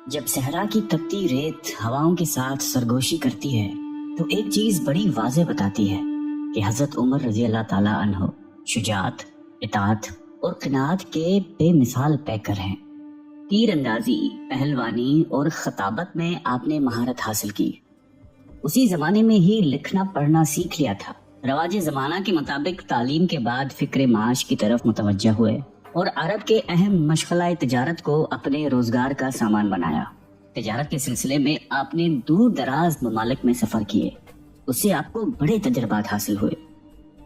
جب صحرا کی تپتی ریت ہواؤں کے ساتھ سرگوشی کرتی ہے تو ایک چیز بڑی واضح بتاتی ہے کہ حضرت عمر رضی اللہ تعالیٰ عنہ شجاعت، اطاعت اور قناعت کے بے مثال پیکر ہیں۔ تیر اندازی، پہلوانی اور خطابت میں آپ نے مہارت حاصل کی۔ اسی زمانے میں ہی لکھنا پڑھنا سیکھ لیا تھا۔ رواج زمانہ کے مطابق تعلیم کے بعد فکر معاش کی طرف متوجہ ہوئے اور عرب کے اہم مشغلہ تجارت کو اپنے روزگار کا سامان بنایا۔ تجارت کے سلسلے میں آپ نے دور دراز ممالک میں سفر کیے، اس سے آپ کو بڑے تجربات حاصل ہوئے۔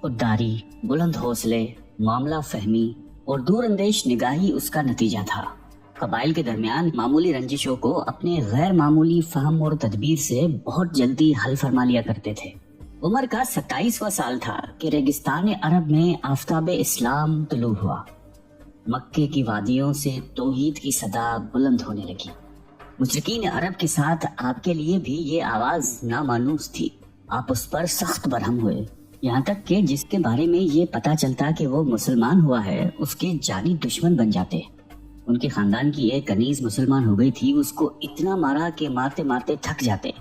خودداری، بلند حوصلے، معاملہ فہمی اور دور اندیش نگاہی اس کا نتیجہ تھا۔ قبائل کے درمیان معمولی رنجشوں کو اپنے غیر معمولی فہم اور تدبیر سے بہت جلدی حل فرما لیا کرتے تھے۔ عمر کا 27واں سال تھا کہ ریگستان عرب میں آفتاب اسلام طلوع ہوا۔ مکے کی وادیوں سے توحید کی صدا بلند ہونے لگی۔ مشرکین عرب کے ساتھ آپ کے لیے بھی یہ آواز نامانوس تھی۔ آپ اس پر سخت برہم ہوئے، یہاں تک کہ جس کے بارے میں یہ پتا چلتا کہ وہ مسلمان ہوا ہے اس کے جانی دشمن بن جاتے۔ ان کے خاندان کی ایک کنیز مسلمان ہو گئی تھی، اس کو اتنا مارا کہ مارتے مارتے تھک جاتے۔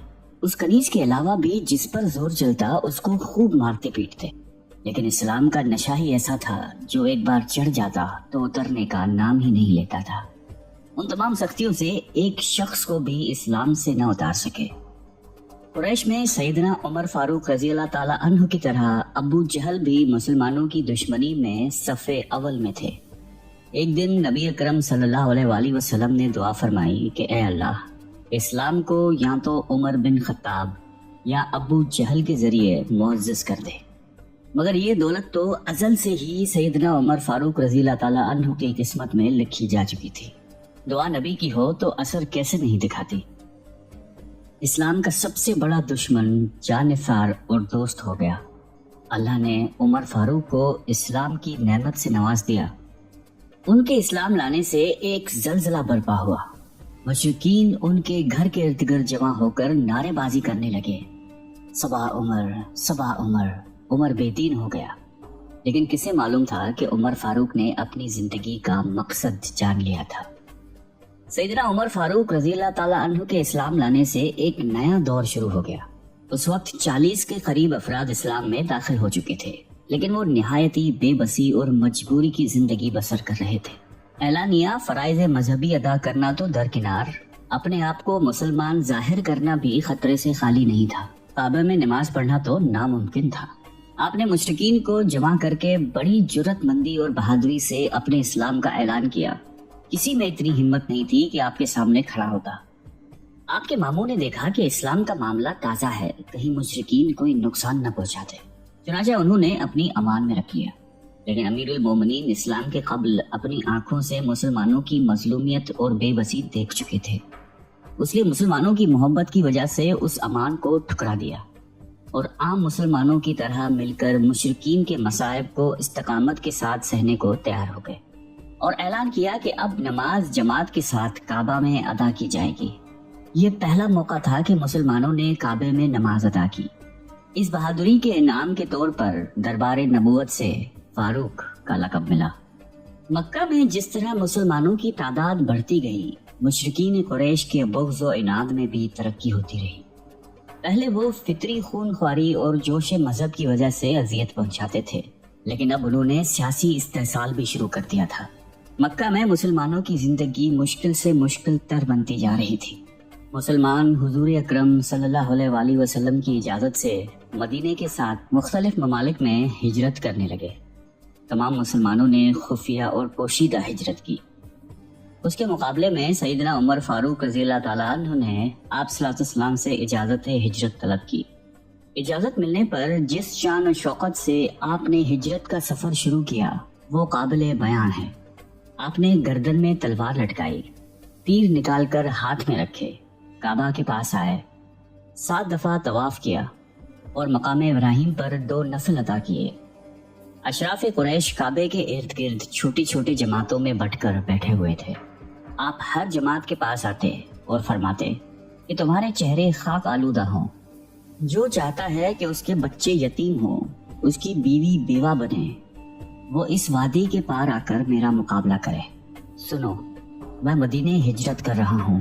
اس کنیز کے علاوہ بھی جس پر زور چلتا اس کو خوب مارتے پیٹتے۔ لیکن اسلام کا نشہ ہی ایسا تھا جو ایک بار چڑھ جاتا تو اترنے کا نام ہی نہیں لیتا تھا۔ ان تمام سختیوں سے ایک شخص کو بھی اسلام سے نہ اتار سکے۔ قریش میں سیدنا عمر فاروق رضی اللہ تعالیٰ عنہ کی طرح ابو جہل بھی مسلمانوں کی دشمنی میں صف اول میں تھے۔ ایک دن نبی اکرم صلی اللہ علیہ وآلہ وسلم نے دعا فرمائی کہ اے اللہ، اسلام کو یا تو عمر بن خطاب یا ابو جہل کے ذریعے معزز کر دے۔ مگر یہ دولت تو ازل سے ہی سیدنا عمر فاروق رضی اللہ تعالیٰ عنہ کی قسمت میں لکھی جا چکی تھی۔ دعا نبی کی ہو تو اثر کیسے نہیں دکھاتی۔ اسلام کا سب سے بڑا دشمن جانفار اور دوست ہو گیا۔ اللہ نے عمر فاروق کو اسلام کی نعمت سے نواز دیا۔ ان کے اسلام لانے سے ایک زلزلہ برپا ہوا۔ مشرکین ان کے گھر کے ارد گرد جمع ہو کر نعرے بازی کرنے لگے، صبا عمر، صبا عمر۔ عمر بے دین ہو گیا، لیکن کسے معلوم تھا کہ عمر فاروق نے اپنی زندگی کا مقصد جان لیا تھا۔ سیدنا عمر فاروق رضی اللہ تعالیٰ عنہ کے اسلام لانے سے ایک نیا دور شروع ہو گیا۔ اس وقت 40 کے قریب افراد اسلام میں داخل ہو چکے تھے، لیکن وہ نہایتی بے بسی اور مجبوری کی زندگی بسر کر رہے تھے۔ اعلانیہ فرائض مذہبی ادا کرنا تو درکنار، اپنے آپ کو مسلمان ظاہر کرنا بھی خطرے سے خالی نہیں تھا۔ کعبہ میں نماز پڑھنا تو ناممکن تھا۔ آپ نے مشرکین کو جمع کر کے بڑی جرأت مندی اور بہادری سے اپنے اسلام کا اعلان کیا۔ کسی میں اتنی ہمت نہیں تھی کہ آپ کے سامنے کھڑا ہوتا۔ آپ کے ماموں نے دیکھا کہ اسلام کا معاملہ تازہ ہے، کہیں مشرکین کوئی نقصان نہ پہنچاتے، چنانچہ انہوں نے اپنی امان میں رکھ لیا۔ لیکن امیر المومنین اسلام کے قبل اپنی آنکھوں سے مسلمانوں کی مظلومیت اور بے بسی دیکھ چکے تھے، اس لیے مسلمانوں کی محبت کی وجہ سے اس امان کو ٹھکرا دیا اور عام مسلمانوں کی طرح مل کر مشرکین کے مصائب کو استقامت کے ساتھ سہنے کو تیار ہو گئے، اور اعلان کیا کہ اب نماز جماعت کے ساتھ کعبہ میں ادا کی جائے گی۔ یہ پہلا موقع تھا کہ مسلمانوں نے کعبے میں نماز ادا کی۔ اس بہادری کے انعام کے طور پر دربار نبوت سے فاروق کا لقب ملا۔ مکہ میں جس طرح مسلمانوں کی تعداد بڑھتی گئی، مشرکین قریش کے بغض و عناد میں بھی ترقی ہوتی رہی۔ پہلے وہ فطری خون خواری اور جوش مذہب کی وجہ سے اذیت پہنچاتے تھے، لیکن اب انہوں نے سیاسی استحصال بھی شروع کر دیا تھا۔ مکہ میں مسلمانوں کی زندگی مشکل سے مشکل تر بنتی جا رہی تھی۔ مسلمان حضور اکرم صلی اللہ علیہ وآلہ وسلم کی اجازت سے مدینے کے ساتھ مختلف ممالک میں ہجرت کرنے لگے۔ تمام مسلمانوں نے خفیہ اور پوشیدہ ہجرت کی۔ اس کے مقابلے میں سیدنا عمر فاروق رضی اللہ تعالیٰ عنہ نے آپ صلی اللہ علیہ وسلم سے اجازت ہجرت طلب کی۔ اجازت ملنے پر جس شان و شوقت سے آپ نے ہجرت کا سفر شروع کیا وہ قابل بیان ہے۔ آپ نے گردن میں تلوار لٹکائی، تیر نکال کر ہاتھ میں رکھے، کعبہ کے پاس آئے، 7 دفعہ طواف کیا اور مقام ابراہیم پر 2 نفل ادا کیے۔ اشراف قریش کعبے کے ارد گرد چھوٹی چھوٹی جماعتوں میں بٹ کر بیٹھے ہوئے تھے۔ آپ ہر جماعت کے پاس آتے اور فرماتے کہ تمہارے چہرے خاک آلودہ ہوں، جو چاہتا ہے کہ اس کے بچے یتیم ہوں، اس کی بیوی بیوہ بنے، وہ اس وادی کے پار آ کر میرا مقابلہ کرے۔ سنو، میں مدینے ہجرت کر رہا ہوں،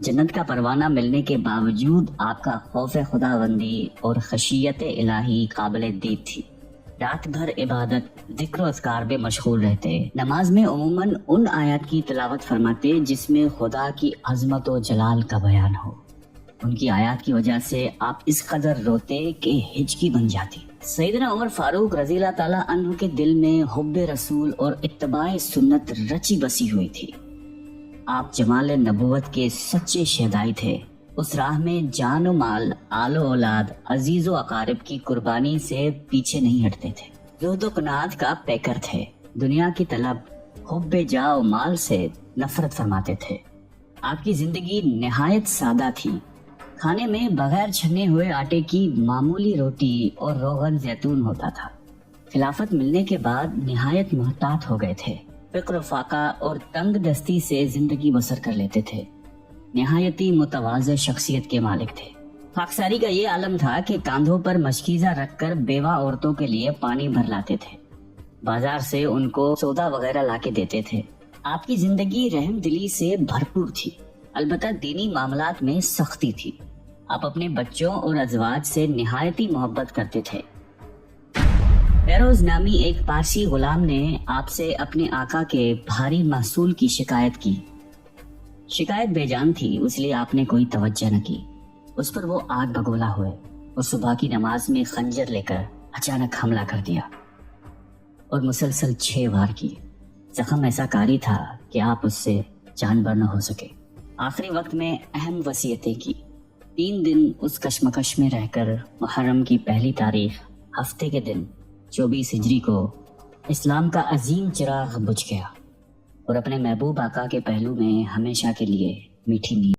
جنت کا پروانہ ملنے کے باوجود آپ کا خوف خداوندی اور خشیت الہی قابل دید تھی۔ رات بھر عبادت، ذکر و اذکار میں مشغول رہتے، نماز میں عموماً ان آیات کی تلاوت فرماتے جس میں خدا کی عظمت و جلال کا بیان ہو۔ ان کی آیات کی وجہ سے آپ اس قدر روتے کہ ہچکی بن جاتی۔ سیدنا عمر فاروق رضی اللہ تعالیٰ عنہ کے دل میں حب رسول اور اتباع سنت رچی بسی ہوئی تھی۔ آپ جمال نبوت کے سچے شہدائی تھے۔ اس راہ میں جان و مال، آل و اولاد، عزیز و اقارب کی قربانی سے پیچھے نہیں ہٹتے تھے۔ زہد و قناعت کا پیکر تھے۔ دنیا کی طلب، حب جاہ و مال سے نفرت فرماتے تھے۔ آپ کی زندگی نہایت سادہ تھی۔ کھانے میں بغیر چھنے ہوئے آٹے کی معمولی روٹی اور روغن زیتون ہوتا تھا۔ خلافت ملنے کے بعد نہایت محتاط ہو گئے تھے۔ فقر و فاقہ اور تنگ دستی سے زندگی بسر کر لیتے تھے۔ نہایتی متواضع شخصیت کے مالک تھے۔ خاکساری کا یہ عالم تھا کہ کاندھوں پر مشکیزہ رکھ کر بیوہ عورتوں کے لیے پانی بھر لاتے تھے، بازار سے ان کو سودا وغیرہ لا کے دیتے تھے۔ آپ کی زندگی رحم دلی سے بھرپور تھی، البتہ دینی معاملات میں سختی تھی۔ آپ اپنے بچوں اور ازواج سے نہایتی محبت کرتے تھے۔ فیروز نامی ایک پارسی غلام نے آپ سے اپنے آقا کے بھاری محصول کی شکایت کی۔ شکایت بے جان تھی، اس لیے آپ نے کوئی توجہ نہ کی۔ اس پر وہ آگ بگولا ہوئے اور صبح کی نماز میں خنجر لے کر اچانک حملہ کر دیا اور مسلسل 6 وار کیے۔ زخم ایسا کاری تھا کہ آپ اس سے جان بر نہ ہو سکے۔ آخری وقت میں اہم وصیتیں کی۔ 3 دن اس کشمکش میں رہ کر محرم کی پہلی تاریخ ہفتے کے دن 24 ہجری کو اسلام کا عظیم چراغ بجھ گیا اور اپنے محبوب آقا کے پہلو میں ہمیشہ کے لیے میٹھی نیند